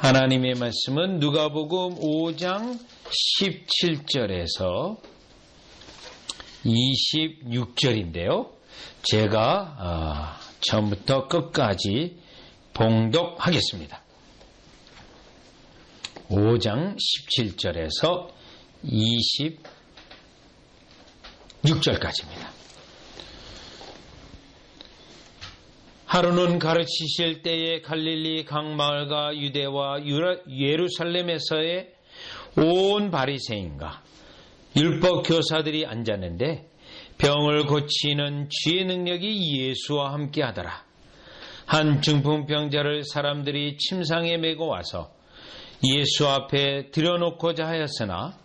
하나님의 말씀은 누가복음 5장 17절에서 26절인데요. 제가 처음부터 끝까지 봉독하겠습니다. 5장 17절에서 26절까지입니다. 하루는 가르치실 때에 갈릴리 강마을과 유대와 예루살렘에서의 온 바리새인과 율법 교사들이 앉았는데 병을 고치는 주의 능력이 예수와 함께 하더라. 한 중풍병자를 사람들이 침상에 메고 와서 예수 앞에 들여놓고자 하였으나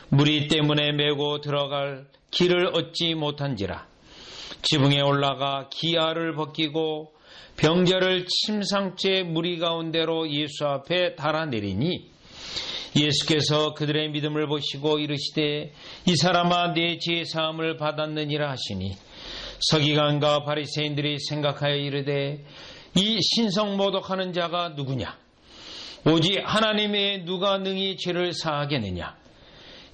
무리 때문에 메고 들어갈 길을 얻지 못한지라. 지붕에 올라가 기아를 벗기고 병자를 침상째 무리 가운데로 예수 앞에 달아내리니 예수께서 그들의 믿음을 보시고 이르시되 이 사람아 내 죄 사함을 받았느니라 하시니 서기관과 바리새인들이 생각하여 이르되 이 신성모독하는 자가 누구냐? 오직 하나님 외에 누가 능히 죄를 사하겠느냐?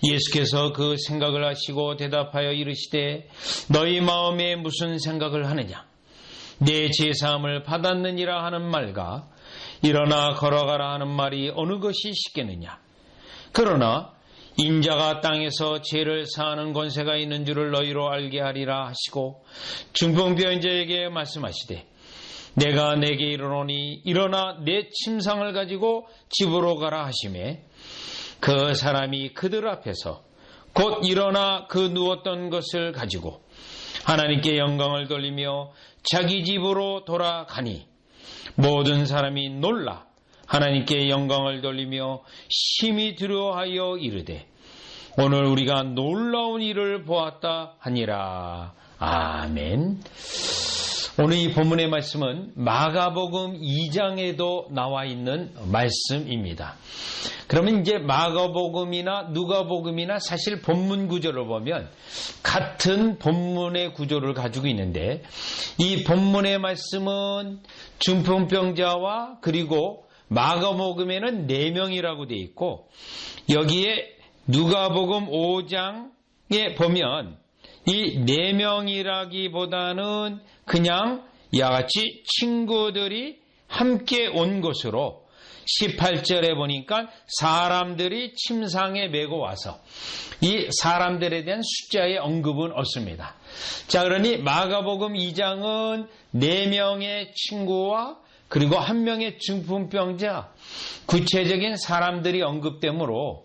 예수께서 그 생각을 하시고 대답하여 이르시되 너희 마음에 무슨 생각을 하느냐? 내 죄사함을 받았느니라 하는 말과 일어나 걸어가라 하는 말이 어느 것이 쉽겠느냐? 그러나 인자가 땅에서 죄를 사하는 권세가 있는 줄을 너희로 알게 하리라 하시고 중풍병자에게 말씀하시되 내가 내게 이르노니 일어나 내 침상을 가지고 집으로 가라 하시매 그 사람이 그들 앞에서 곧 일어나 그 누웠던 것을 가지고 하나님께 영광을 돌리며 자기 집으로 돌아가니 모든 사람이 놀라 하나님께 영광을 돌리며 심히 두려워하여 이르되 오늘 우리가 놀라운 일을 보았다 하니라. 아멘. 오늘 이 본문의 말씀은 마가복음 2장에도 나와 있는 말씀입니다. 그러면 이제 마가복음이나 누가복음이나 사실 본문 구조를 보면 같은 본문의 구조를 가지고 있는데 이 본문의 말씀은 중풍병자와 그리고 마가복음에는 4명이라고 되어 있고 여기에 누가복음 5장에 보면 이 4명이라기보다는 그냥 이와 같이 친구들이 함께 온 것으로 18절에 보니까 사람들이 침상에 메고 와서 이 사람들에 대한 숫자의 언급은 없습니다. 자, 그러니 마가복음 2장은 4명의 친구와 그리고 1명의 중풍병자 구체적인 사람들이 언급되므로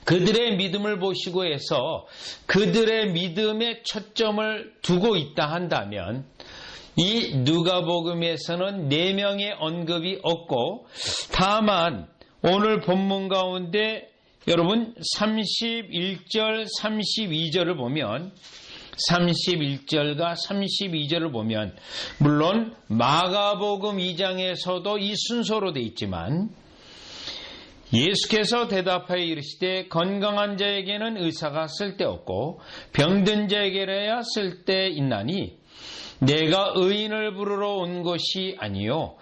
그들의 믿음을 보시고 해서 그들의 믿음에 초점을 두고 있다 한다면 이 누가복음에서는 4명의 언급이 없고 다만 오늘 본문 가운데 여러분 31절 32절을 보면 31절과 32절을 보면 물론 마가복음 2장에서도 이 순서로 되어 있지만 예수께서 대답하여 이르시되 건강한 자에게는 의사가 쓸데없고 병든 자에게라야 쓸데있나니 내가 의인을 부르러 온 것이 아니요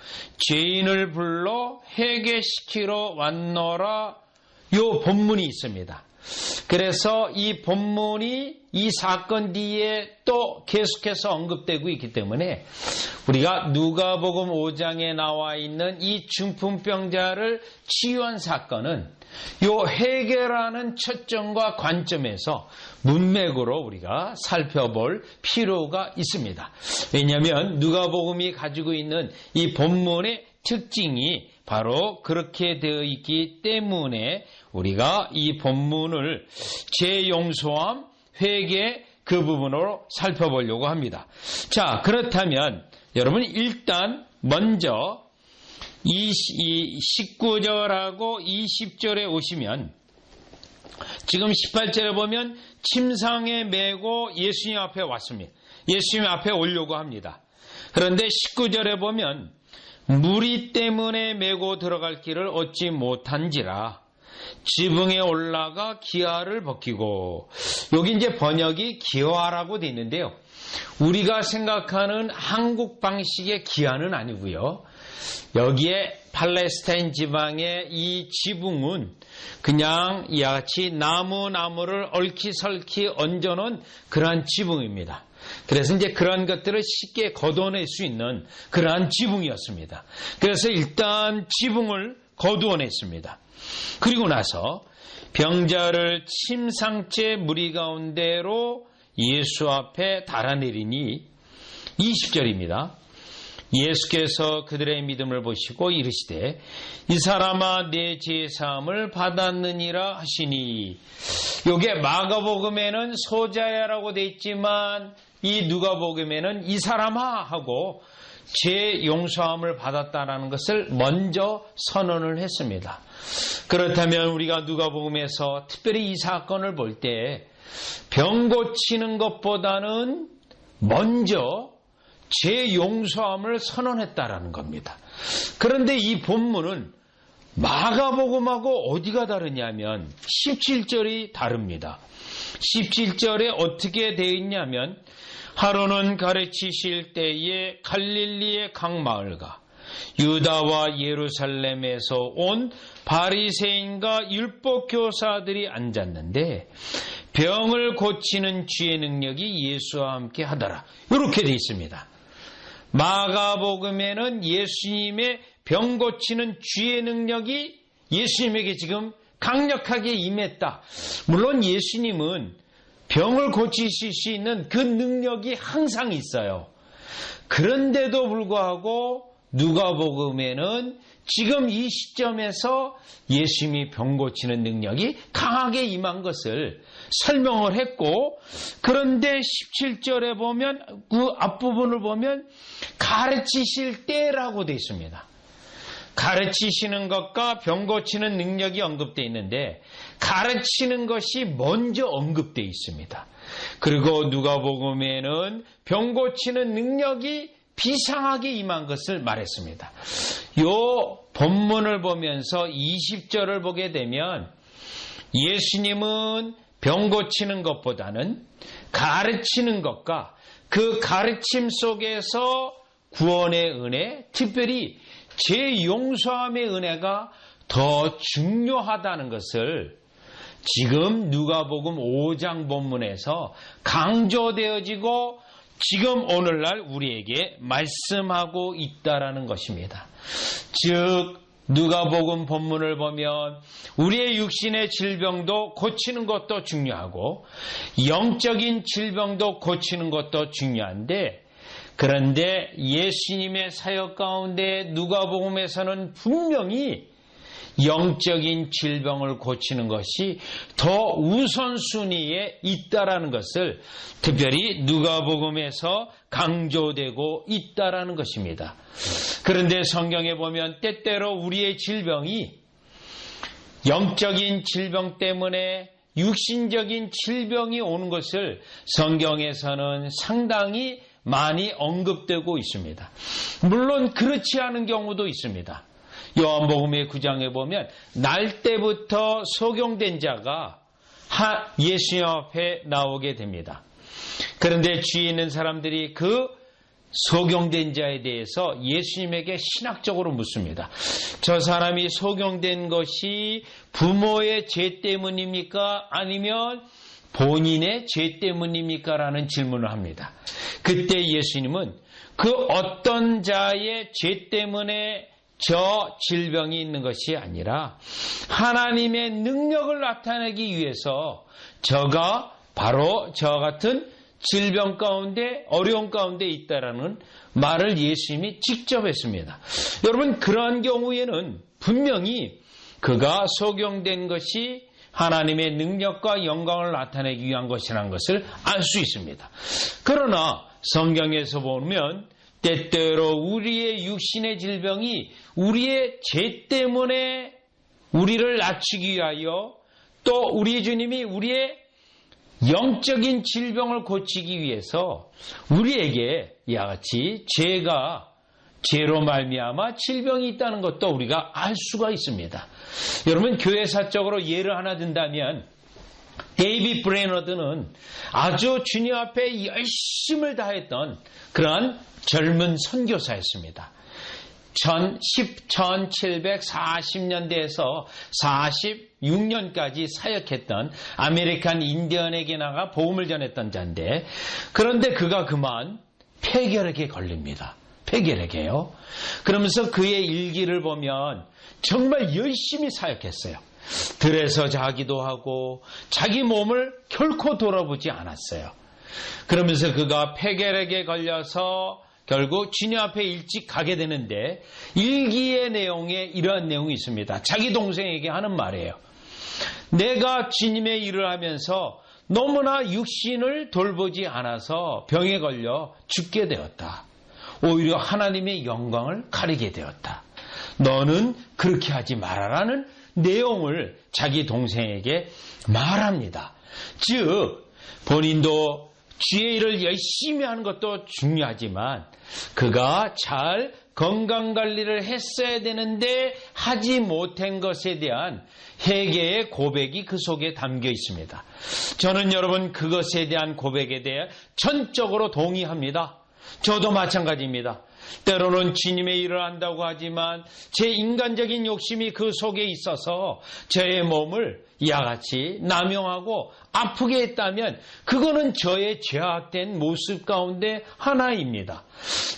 죄인을 불러 회개시키러 왔노라. 요 본문이 있습니다. 그래서 이 본문이 이 사건 뒤에 또 계속해서 언급되고 있기 때문에 우리가 누가복음 5장에 나와 있는 이 중풍병자를 치유한 사건은 요 회개라는 초점과 관점에서 문맥으로 우리가 살펴볼 필요가 있습니다. 왜냐하면 누가복음이 가지고 있는 이 본문의 특징이 바로 그렇게 되어 있기 때문에 우리가 이 본문을 죄용서함, 회개 그 부분으로 살펴보려고 합니다. 자, 그렇다면 여러분 일단 먼저 이 19절하고 20절에 오시면 지금 18절에 보면 침상에 메고 예수님 앞에 왔습니다. 예수님 앞에 오려고 합니다. 그런데 19절에 보면 무리 때문에 메고 들어갈 길을 얻지 못한지라 지붕에 올라가 기아를 벗기고, 여기 이제 번역이 기아라고 되어 있는데요. 우리가 생각하는 한국 방식의 기아는 아니고요. 여기에 팔레스타인 지방의 이 지붕은 그냥 이와 같이 나무를 얽히설키 얹어놓은 그러한 지붕입니다. 그래서 이제 그러한 것들을 쉽게 걷어낼 수 있는 그러한 지붕이었습니다. 그래서 일단 지붕을 거두어냈습니다. 그리고 나서 병자를 침상째 무리 가운데로 예수 앞에 달아내리니 20절입니다. 예수께서 그들의 믿음을 보시고 이르시되 이 사람아 내 죄사함을 받았느니라 하시니, 요게 마가복음에는 소자야라고 돼 있지만 이 누가복음에는 이 사람아 하고 죄 용서함을 받았다라는 것을 먼저 선언을 했습니다. 그렇다면 우리가 누가복음에서 특별히 이 사건을 볼 때 병 고치는 것보다는 먼저 죄 용서함을 선언했다라는 겁니다. 그런데 이 본문은 마가복음하고 어디가 다르냐면 17절이 다릅니다. 17절에 어떻게 되어 있냐면 하루는 가르치실 때에 갈릴리의 각 마을과 유다와 예루살렘에서 온 바리새인과 율법 교사들이 앉았는데 병을 고치는 주의 능력이 예수와 함께 하더라. 이렇게 되어 있습니다. 마가복음에는 예수님의 병 고치는 주의 능력이 예수님에게 지금 강력하게 임했다. 물론 예수님은 병을 고치실 수 있는 그 능력이 항상 있어요. 그런데도 불구하고 누가복음에는 지금 이 시점에서 예수님이 병 고치는 능력이 강하게 임한 것을 설명을 했고, 그런데 17절에 보면 그 앞부분을 보면 가르치실 때라고 되어 있습니다. 가르치시는 것과 병 고치는 능력이 언급되어 있는데 가르치는 것이 먼저 언급되어 있습니다. 그리고 누가복음에는 병 고치는 능력이 비상하게 임한 것을 말했습니다. 요 본문을 보면서 20절을 보게 되면 예수님은 병 고치는 것보다는 가르치는 것과 그 가르침 속에서 구원의 은혜, 특별히 죄 용서함의 은혜가 더 중요하다는 것을 지금 누가복음 5장 본문에서 강조되어지고 지금 오늘날 우리에게 말씀하고 있다라는 것입니다. 즉 누가복음 본문을 보면 우리의 육신의 질병도 고치는 것도 중요하고 영적인 질병도 고치는 것도 중요한데, 그런데 예수님의 사역 가운데 누가복음에서는 분명히 영적인 질병을 고치는 것이 더 우선순위에 있다라는 것을 특별히 누가복음에서 강조되고 있다라는 것입니다. 그런데 성경에 보면 때때로 우리의 질병이 영적인 질병 때문에 육신적인 질병이 오는 것을 성경에서는 상당히 많이 언급되고 있습니다. 물론 그렇지 않은 경우도 있습니다. 요한복음의 9장에 보면 날 때부터 소경된 자가 예수님 앞에 나오게 됩니다. 그런데 주위에 있는 사람들이 그 소경된 자에 대해서 예수님에게 신학적으로 묻습니다. 저 사람이 소경된 것이 부모의 죄 때문입니까? 아니면 본인의 죄 때문입니까? 라는 질문을 합니다. 그때 예수님은 그 어떤 자의 죄 때문에 저 질병이 있는 것이 아니라 하나님의 능력을 나타내기 위해서 저가 바로 저와 같은 질병 가운데 어려움 가운데 있다라는 말을 예수님이 직접 했습니다. 여러분, 그러한 경우에는 분명히 그가 소경된 것이 하나님의 능력과 영광을 나타내기 위한 것이라는 것을 알 수 있습니다. 그러나 성경에서 보면 때때로 우리의 육신의 질병이 우리의 죄 때문에 우리를 낮추기 위하여 또 우리 주님이 우리의 영적인 질병을 고치기 위해서 우리에게 이와 같이 죄로 말미암아 질병이 있다는 것도 우리가 알 수가 있습니다. 여러분, 교회사적으로 예를 하나 든다면 데이비드 브레너드는 아주 주님 앞에 열심을 다했던 그러한 젊은 선교사였습니다. 1740년대에서 46년까지 사역했던 아메리칸 인디언에게 나가 복음을 전했던 자인데, 그런데 그가 그만 폐결핵에 걸립니다. 폐결핵이에요. 그러면서 그의 일기를 보면 정말 열심히 사역했어요. 들에서 자기도 하고 자기 몸을 결코 돌아보지 않았어요. 그러면서 그가 폐결핵에 걸려서 결국 주님 앞에 일찍 가게 되는데, 일기의 내용에 이러한 내용이 있습니다. 자기 동생에게 하는 말이에요. 내가 주님의 일을 하면서 너무나 육신을 돌보지 않아서 병에 걸려 죽게 되었다. 오히려 하나님의 영광을 가리게 되었다. 너는 그렇게 하지 말아라는 내용을 자기 동생에게 말합니다. 즉, 본인도 주의 일을 열심히 하는 것도 중요하지만 그가 잘 건강관리를 했어야 되는데 하지 못한 것에 대한 회개의 고백이 그 속에 담겨 있습니다. 저는 여러분 그것에 대한 고백에 대해 전적으로 동의합니다. 저도 마찬가지입니다. 때로는 주님의 일을 한다고 하지만 제 인간적인 욕심이 그 속에 있어서 저의 몸을 이와 같이 남용하고 아프게 했다면 그거는 저의 죄악된 모습 가운데 하나입니다.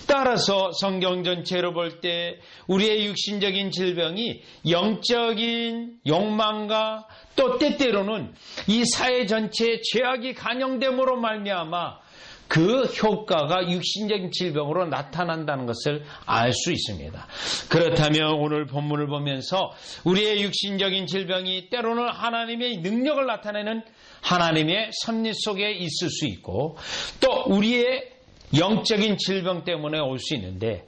따라서 성경 전체로 볼 때 우리의 육신적인 질병이 영적인 욕망과 또 때때로는 이 사회 전체의 죄악이 간영됨으로 말미암아 그 효과가 육신적인 질병으로 나타난다는 것을 알 수 있습니다. 그렇다면 오늘 본문을 보면서 우리의 육신적인 질병이 때로는 하나님의 능력을 나타내는 하나님의 섭리 속에 있을 수 있고, 또 우리의 영적인 질병 때문에 올 수 있는데,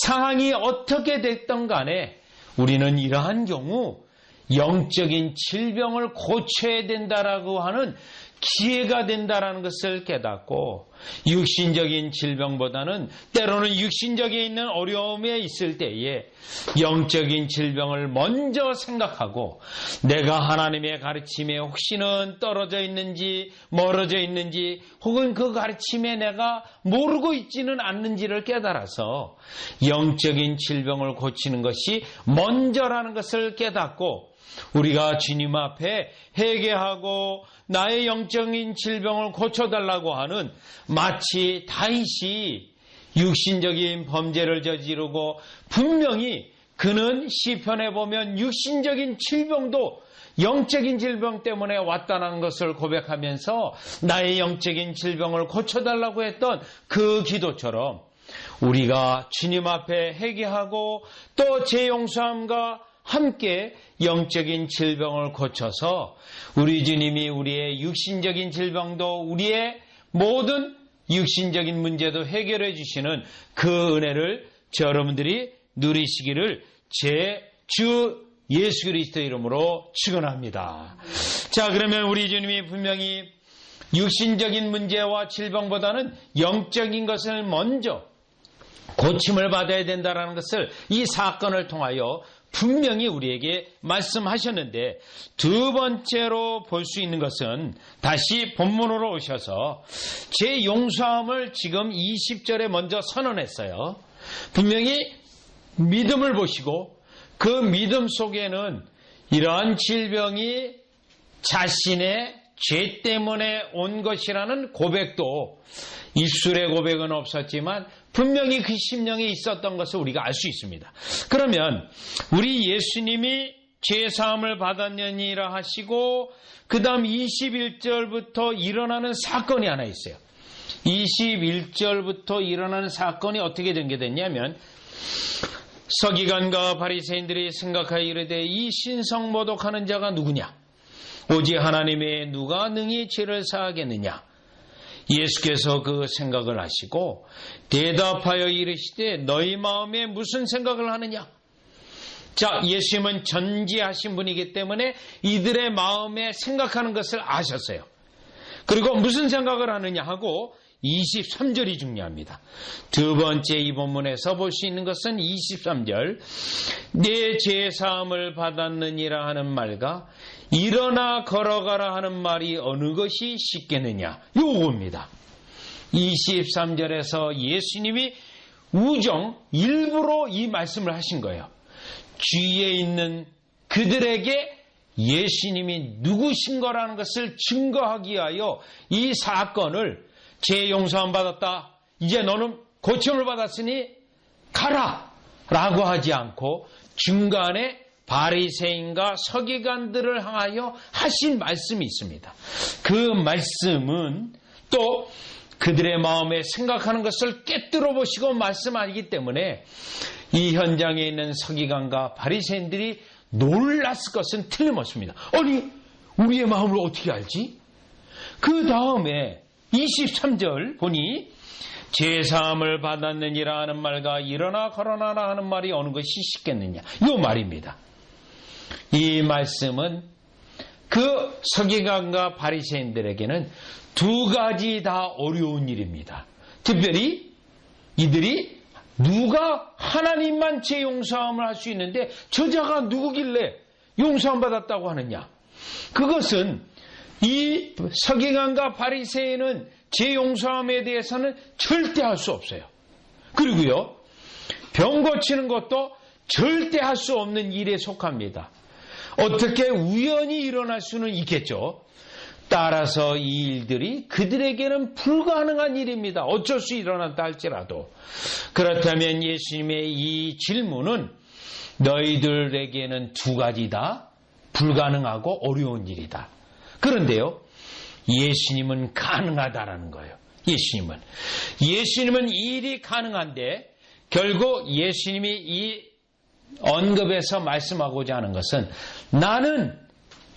상황이 어떻게 됐든 간에 우리는 이러한 경우 영적인 질병을 고쳐야 된다라고 하는 기회가 된다라는 것을 깨닫고, 육신적인 질병보다는 때로는 육신적에 있는 어려움에 있을 때에 영적인 질병을 먼저 생각하고, 내가 하나님의 가르침에 혹시는 떨어져 있는지 멀어져 있는지, 혹은 그 가르침에 내가 모르고 있지는 않는지를 깨달아서 영적인 질병을 고치는 것이 먼저라는 것을 깨닫고, 우리가 주님 앞에 회개하고 나의 영적인 질병을 고쳐달라고 하는, 마치 다윗이 육신적인 범죄를 저지르고 분명히 그는 시편에 보면 육신적인 질병도 영적인 질병 때문에 왔다는 것을 고백하면서 나의 영적인 질병을 고쳐달라고 했던 그 기도처럼 우리가 주님 앞에 회개하고 또 재용서함과 함께 영적인 질병을 고쳐서 우리 주님이 우리의 육신적인 질병도 우리의 모든 육신적인 문제도 해결해 주시는 그 은혜를 여러분들이 누리시기를 제 주 예수 그리스도 이름으로 축원합니다. 자, 그러면 우리 주님이 분명히 육신적인 문제와 질병보다는 영적인 것을 먼저 고침을 받아야 된다는 것을 이 사건을 통하여 분명히 우리에게 말씀하셨는데, 두 번째로 볼 수 있는 것은 다시 본문으로 오셔서 제 용서함을 지금 20절에 먼저 선언했어요. 분명히 믿음을 보시고 그 믿음 속에는 이러한 질병이 자신의 죄 때문에 온 것이라는 고백도, 입술의 고백은 없었지만 분명히 그 심령에 있었던 것을 우리가 알 수 있습니다. 그러면 우리 예수님이 죄사함을 받았느니라 하시고 그 다음 21절부터 일어나는 사건이 하나 있어요. 21절부터 일어나는 사건이 어떻게 전개됐냐면, 서기관과 바리새인들이 생각하여 이르되 이 신성모독하는 자가 누구냐? 오직 하나님 외에 누가 능히 죄를 사하겠느냐? 예수께서 그 생각을 하시고 대답하여 이르시되 너희 마음에 무슨 생각을 하느냐? 자, 예수님은 전지하신 분이기 때문에 이들의 마음에 생각하는 것을 아셨어요. 그리고 무슨 생각을 하느냐 하고 23절이 중요합니다. 두 번째 이 본문에서 볼 수 있는 것은 23절, 내 죄사함을 받았느니라 하는 말과 일어나 걸어가라 하는 말이 어느 것이 쉽겠느냐, 요겁니다. 23절에서 예수님이 우정, 일부러 이 말씀을 하신 거예요. 주위에 있는 그들에게 예수님이 누구신 거라는 것을 증거하기 위하여 이 사건을 죄 용서함 받았다. 이제 너는 고침을 받았으니 가라! 라고 하지 않고 중간에 바리새인과 서기관들을 향하여 하신 말씀이 있습니다. 그 말씀은 또 그들의 마음에 생각하는 것을 꿰뚫어 보시고 말씀하기 때문에 이 현장에 있는 서기관과 바리새인들이 놀랐을 것은 틀림없습니다. 아니, 우리의 마음을 어떻게 알지? 그 다음에 23절 보니 제사함을 받았느니라 하는 말과 일어나 걸어나라 하는 말이 어느 것이 쉽겠느냐, 이 말입니다. 이 말씀은 그 서기관과 바리새인들에게는 두 가지 다 어려운 일입니다. 특별히 이들이 누가 하나님만 죄 용서함을 할 수 있는데 저자가 누구길래 용서함 받았다고 하느냐. 그것은 이 서기관과 바리새인은 죄 용서함에 대해서는 절대 할 수 없어요. 그리고요, 병 고치는 것도 절대 할 수 없는 일에 속합니다. 어떻게 우연히 일어날 수는 있겠죠. 따라서 이 일들이 그들에게는 불가능한 일입니다. 어쩔 수 일어났다 할지라도. 그렇다면 예수님의 이 질문은 너희들에게는 두 가지 다 불가능하고 어려운 일이다. 그런데요, 예수님은 가능하다라는 거예요. 예수님은 이 일이 가능한데 결국 예수님이 이 언급에서 말씀하고자 하는 것은 나는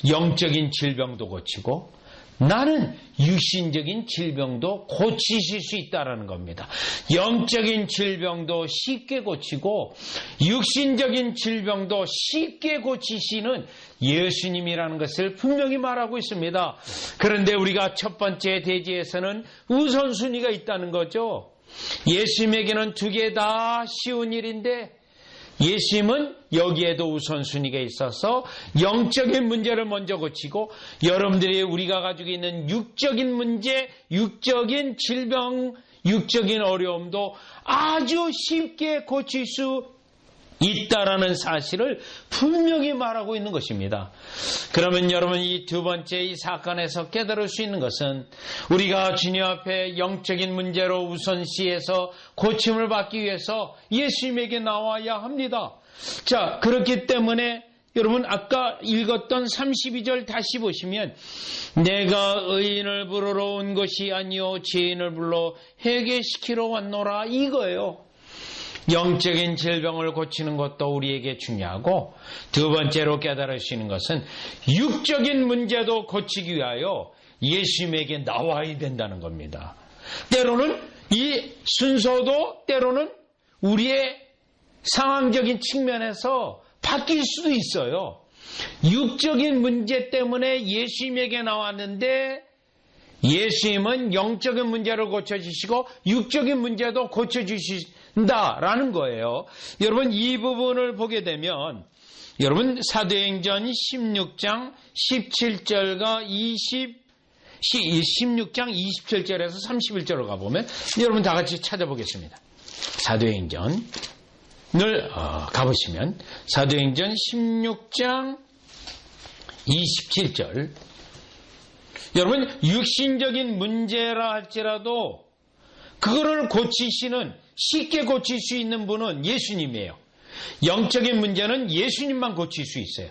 영적인 질병도 고치고 나는 육신적인 질병도 고치실 수 있다는 겁니다. 영적인 질병도 쉽게 고치고 육신적인 질병도 쉽게 고치시는 예수님이라는 것을 분명히 말하고 있습니다. 그런데 우리가 첫 번째 대지에서는 우선순위가 있다는 거죠. 예수님에게는 두 개 다 쉬운 일인데 예수님은 여기에도 우선순위가 있어서 영적인 문제를 먼저 고치고 여러분들이 우리가 가지고 있는 육적인 문제, 육적인 질병, 육적인 어려움도 아주 쉽게 고칠 수 있다라는 사실을 분명히 말하고 있는 것입니다. 그러면 여러분 이 두 번째 이 사건에서 깨달을 수 있는 것은 우리가 주님 앞에 영적인 문제로 우선시해서 고침을 받기 위해서 예수님에게 나와야 합니다. 자, 그렇기 때문에 여러분 아까 읽었던 32절 다시 보시면 내가 의인을 부르러 온 것이 아니요 죄인을 불러 회개시키러 왔노라 이거예요. 영적인 질병을 고치는 것도 우리에게 중요하고 두 번째로 깨달으시는 것은 육적인 문제도 고치기 위하여 예수님에게 나와야 된다는 겁니다. 때로는 이 순서도 때로는 우리의 상황적인 측면에서 바뀔 수도 있어요. 육적인 문제 때문에 예수님에게 나왔는데 예수님은 영적인 문제를 고쳐주시고 육적인 문제도 고쳐주신다라는 거예요. 여러분 이 부분을 보게 되면 여러분 사도행전 16장 17절과 16장 27절에서 31절로 가보면 여러분 다 같이 찾아보겠습니다. 사도행전을 가보시면 사도행전 16장 27절 여러분 육신적인 문제라 할지라도 그거를 고치시는 쉽게 고칠 수 있는 분은 예수님이에요. 영적인 문제는 예수님만 고칠 수 있어요.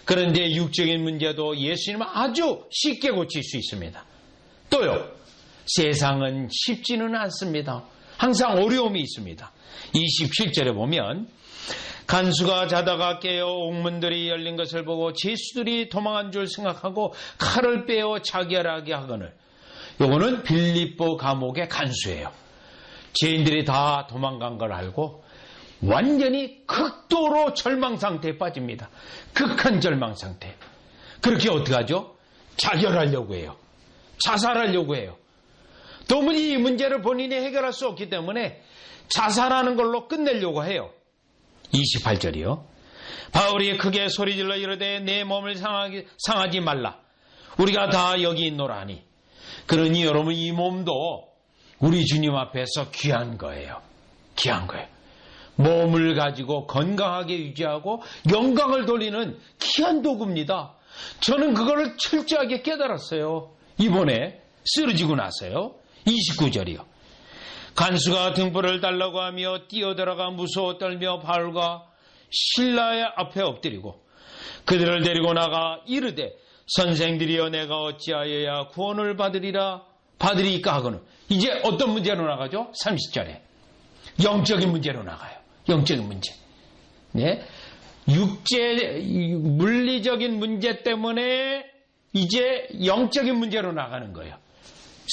그런데 육적인 문제도 예수님은 아주 쉽게 고칠 수 있습니다. 또요, 세상은 쉽지는 않습니다. 항상 어려움이 있습니다. 27절에 보면 간수가 자다가 깨어 옥문들이 열린 것을 보고 죄수들이 도망한 줄 생각하고 칼을 빼어 자결하게 하거늘. 요거는 빌립보 감옥의 간수예요. 죄인들이 다 도망간 걸 알고 완전히 극도로 절망 상태에 빠집니다. 극한 절망 상태. 그렇게 어떻게 하죠? 자결하려고 해요. 자살하려고 해요. 도무지 이 문제를 본인이 해결할 수 없기 때문에 자살하는 걸로 끝내려고 해요. 28절이요. 바울이 크게 소리질러 이르되 내 몸을 상하지 말라. 우리가 다 여기 있노라니. 그러니 여러분 이 몸도 우리 주님 앞에서 귀한 거예요. 귀한 거예요. 몸을 가지고 건강하게 유지하고 영광을 돌리는 귀한 도구입니다. 저는 그거를 철저하게 깨달았어요. 이번에 쓰러지고 나서요. 29절이요. 간수가 등불을 달라고 하며 뛰어들어가 무서워 떨며 바울과 실라의 앞에 엎드리고 그들을 데리고 나가 이르되 선생들이여 내가 어찌하여야 구원을 받으리까 하고는 이제 어떤 문제로 나가죠? 30절에 영적인 문제로 나가요. 영적인 문제. 네? 물리적인 문제 때문에 이제 영적인 문제로 나가는 거예요.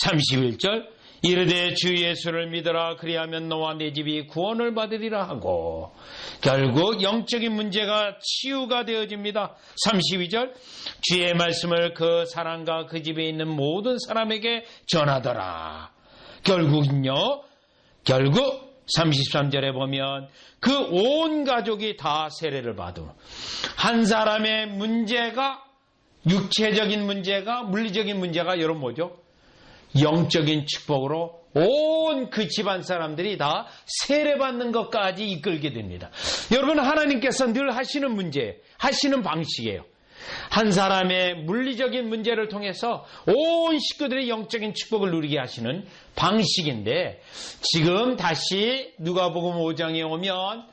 31절 이르되 주 예수를 믿어라 그리하면 너와 내 집이 구원을 받으리라 하고 결국 영적인 문제가 치유가 되어집니다. 32절 주의 말씀을 그 사람과 그 집에 있는 모든 사람에게 전하더라. 결국 33절에 보면 그 온 가족이 다 세례를 받으며 한 사람의 문제가 육체적인 문제가 물리적인 문제가 여러분 뭐죠? 영적인 축복으로 온 그 집안 사람들이 다 세례받는 것까지 이끌게 됩니다. 여러분 하나님께서 늘 하시는 문제, 하시는 방식이에요. 한 사람의 물리적인 문제를 통해서 온 식구들의 영적인 축복을 누리게 하시는 방식인데 지금 다시 누가복음 5장에 오면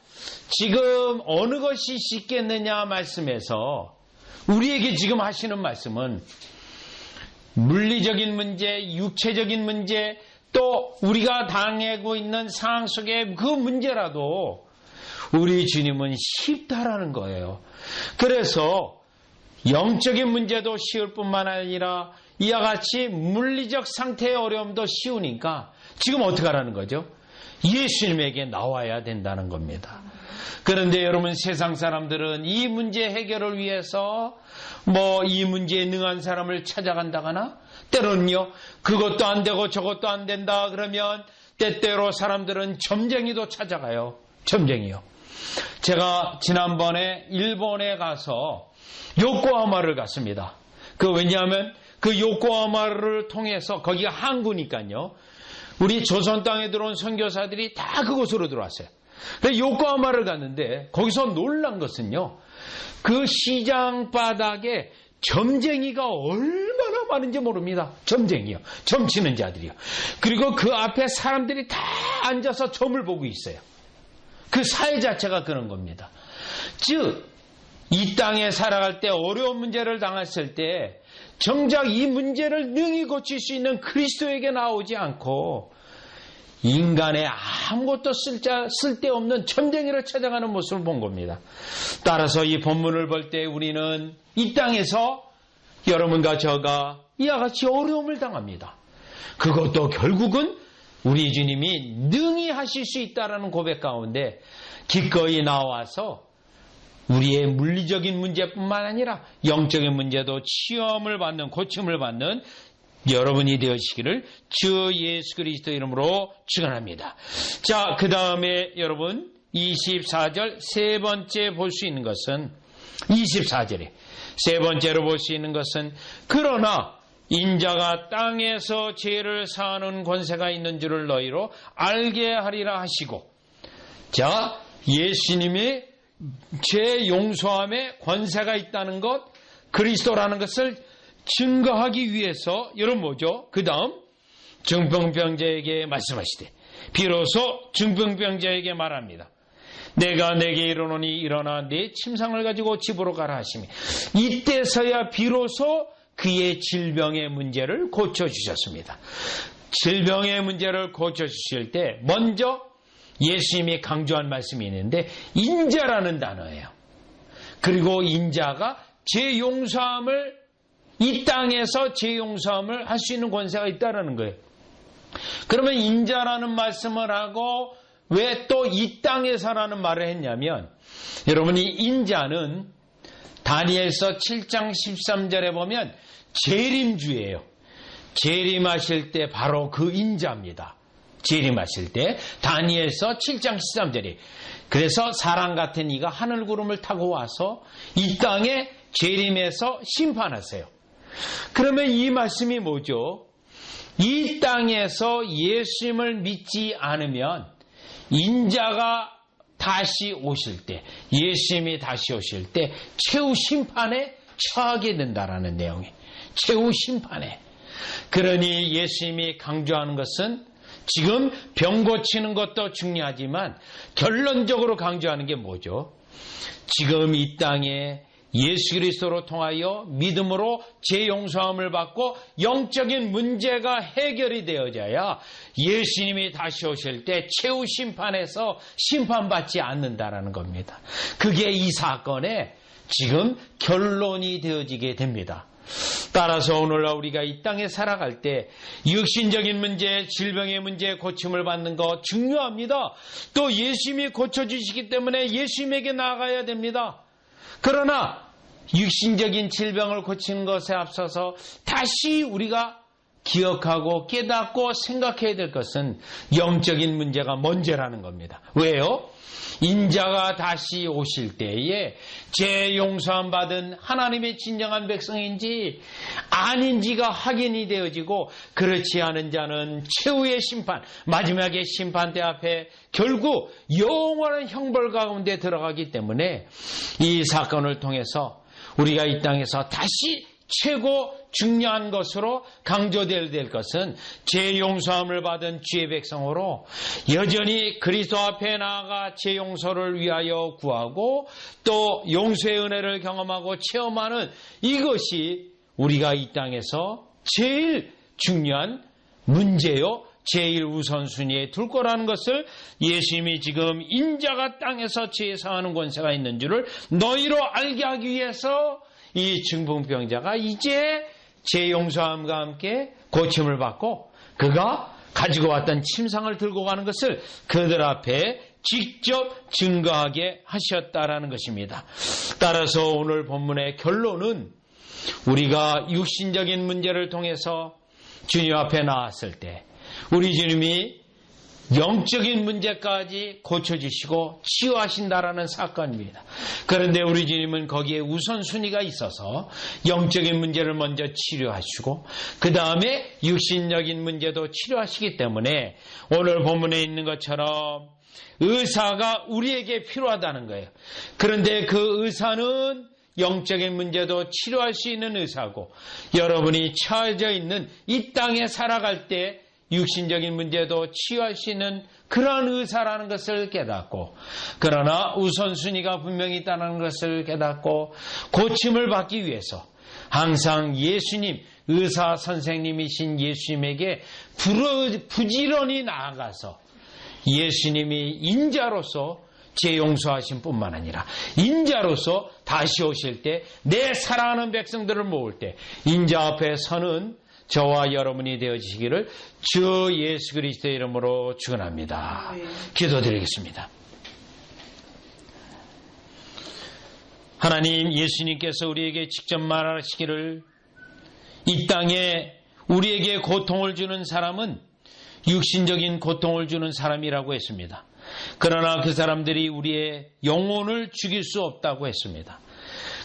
지금 어느 것이 씻겠느냐 말씀에서 우리에게 지금 하시는 말씀은 물리적인 문제, 육체적인 문제, 또 우리가 당하고 있는 상황 속에 그 문제라도 우리 주님은 쉽다라는 거예요. 그래서 영적인 문제도 쉬울 뿐만 아니라 이와 같이 물리적 상태의 어려움도 쉬우니까 지금 어떻게 하라는 거죠? 예수님에게 나와야 된다는 겁니다. 그런데 여러분 세상 사람들은 이 문제 해결을 위해서 이 문제에 능한 사람을 찾아간다거나 때로는요 그것도 안 되고 저것도 안 된다 그러면 때때로 사람들은 점쟁이도 찾아가요. 점쟁이요. 제가 지난번에 일본에 가서 요코하마를 갔습니다. 왜냐하면 그 요코하마를 통해서 거기가 항구니까요. 우리 조선 땅에 들어온 선교사들이 다 그곳으로 들어왔어요. 요코하마를 갔는데 거기서 놀란 것은요. 그 시장 바닥에 점쟁이가 얼마나 많은지 모릅니다. 점쟁이요. 점 치는 자들이요. 그리고 그 앞에 사람들이 다 앉아서 점을 보고 있어요. 그 사회 자체가 그런 겁니다. 즉 이 땅에 살아갈 때 어려운 문제를 당했을 때 정작 이 문제를 능히 고칠 수 있는 그리스도에게 나오지 않고 인간의 아무것도 쓸데없는 점쟁이를 찾아가는 모습을 본 겁니다. 따라서 이 본문을 볼 때 우리는 이 땅에서 여러분과 저가 이와 같이 어려움을 당합니다. 그것도 결국은 우리 주님이 능히 하실 수 있다라는 고백 가운데 기꺼이 나와서 우리의 물리적인 문제뿐만 아니라 영적인 문제도 치유함을 받는 고침을 받는 여러분이 되시기를 주 예수 그리스도 이름으로 축원합니다. 자, 그 다음에 여러분 24절 세 번째 볼 수 있는 것은 24절에 세 번째로 볼 수 있는 것은 그러나 인자가 땅에서 죄를 사하는 권세가 있는 줄을 너희로 알게 하리라 하시고 자, 예수님이 죄 용서함에 권세가 있다는 것 그리스도라는 것을 증거하기 위해서 여러분 뭐죠? 그 다음 중풍병자에게 말씀하시되 비로소 중풍병자에게 말합니다. 내가 내게 이르노니 일어나 네 침상을 가지고 집으로 가라 하시니 이때서야 비로소 그의 질병의 문제를 고쳐주셨습니다. 질병의 문제를 고쳐주실 때 먼저 예수님이 강조한 말씀이 있는데 인자라는 단어예요. 그리고 인자가 죄 용서함을 이 땅에서 죄 용서함을 할 수 있는 권세가 있다라는 거예요. 그러면 인자라는 말씀을 하고 왜 또 이 땅에서라는 말을 했냐면 여러분이 인자는 다니엘서 7장 13절에 보면 재림주예요. 재림하실 때 바로 그 인자입니다. 재림하실 때 다니엘서 7장 13절에 그래서 사람 같은 이가 하늘 구름을 타고 와서 이 땅에 재림해서 심판하세요. 그러면 이 말씀이 뭐죠? 이 땅에서 예수님을 믿지 않으면 인자가 다시 오실 때, 예수님이 다시 오실 때 최후 심판에 처하게 된다라는 내용이, 최후 심판에. 그러니 예수님이 강조하는 것은 지금 병 고치는 것도 중요하지만 결론적으로 강조하는 게 뭐죠? 지금 이 땅에 예수 그리스도로 통하여 믿음으로 죄 용서함을 받고 영적인 문제가 해결이 되어져야 예수님이 다시 오실 때 최후 심판에서 심판받지 않는다라는 겁니다. 그게 이 사건의 지금 결론이 되어지게 됩니다. 따라서 오늘날 우리가 이 땅에 살아갈 때 육신적인 문제, 질병의 문제 고침을 받는 거 중요합니다. 또 예수님이 고쳐주시기 때문에 예수님에게 나아가야 됩니다. 그러나 육신적인 질병을 고치는 것에 앞서서 다시 우리가 기억하고 깨닫고 생각해야 될 것은 영적인 문제가 먼저라는 겁니다. 왜요? 인자가 다시 오실 때에 죄 용서함 받은 하나님의 진정한 백성인지 아닌지가 확인이 되어지고, 그렇지 않은 자는 최후의 심판, 마지막의 심판대 앞에 결국 영원한 형벌 가운데 들어가기 때문에 이 사건을 통해서 우리가 이 땅에서 다시 최고 중요한 것으로 강조될 것은 죄 용서함을 받은 주의 백성으로 여전히 그리스도 앞에 나아가 죄 용서를 위하여 구하고 또 용서의 은혜를 경험하고 체험하는 이것이 우리가 이 땅에서 제일 중요한 문제요, 제일 우선순위에 둘 거라는 것을 예수님이 지금 인자가 땅에서 죄 사하는 권세가 있는 줄을 너희로 알게 하기 위해서 이 중풍병자가 이제 죄 용서함과 함께 고침을 받고 그가 가지고 왔던 침상을 들고 가는 것을 그들 앞에 직접 증거하게 하셨다라는 것입니다. 따라서 오늘 본문의 결론은 우리가 육신적인 문제를 통해서 주님 앞에 나왔을 때 우리 주님이 영적인 문제까지 고쳐주시고 치유하신다라는 사건입니다. 그런데 우리 주님은 거기에 우선순위가 있어서 영적인 문제를 먼저 치료하시고 그 다음에 육신적인 문제도 치료하시기 때문에 오늘 본문에 있는 것처럼 의사가 우리에게 필요하다는 거예요. 그런데 그 의사는 영적인 문제도 치료할 수 있는 의사고, 여러분이 처해져 있는 이 땅에 살아갈 때 육신적인 문제도 치유할 수 있는 그러한 의사라는 것을 깨닫고, 그러나 우선순위가 분명히 있다는 것을 깨닫고 고침을 받기 위해서 항상 예수님, 의사 선생님이신 예수님에게 부지런히 나아가서 예수님이 인자로서 죄 용서하신 뿐만 아니라 인자로서 다시 오실 때 내 사랑하는 백성들을 모을 때 인자 앞에 서는 저와 여러분이 되어지시기를 주 예수 그리스도의 이름으로 축원합니다. 기도드리겠습니다. 하나님, 예수님께서 우리에게 직접 말하시기를 이 땅에 우리에게 고통을 주는 사람은 육신적인 고통을 주는 사람이라고 했습니다. 그러나 그 사람들이 우리의 영혼을 죽일 수 없다고 했습니다.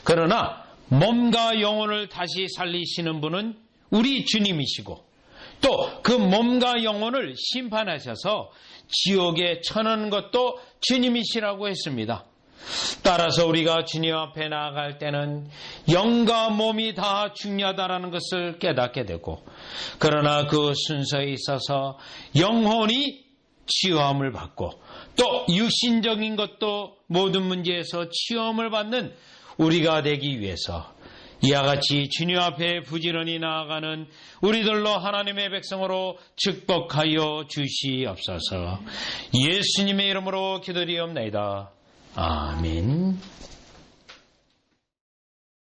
그러나 몸과 영혼을 다시 살리시는 분은 우리 주님이시고 또 그 몸과 영혼을 심판하셔서 지옥에 쳐넣는 것도 주님이시라고 했습니다. 따라서 우리가 주님 앞에 나아갈 때는 영과 몸이 다 중요하다는 것을 깨닫게 되고, 그러나 그 순서에 있어서 영혼이 치유함을 받고 또 육신적인 것도 모든 문제에서 치유함을 받는 우리가 되기 위해서 이와 같이 주님 앞에 부지런히 나아가는 우리들로 하나님의 백성으로 축복하여 주시옵소서. 예수님의 이름으로 기도드리옵나이다. 아멘.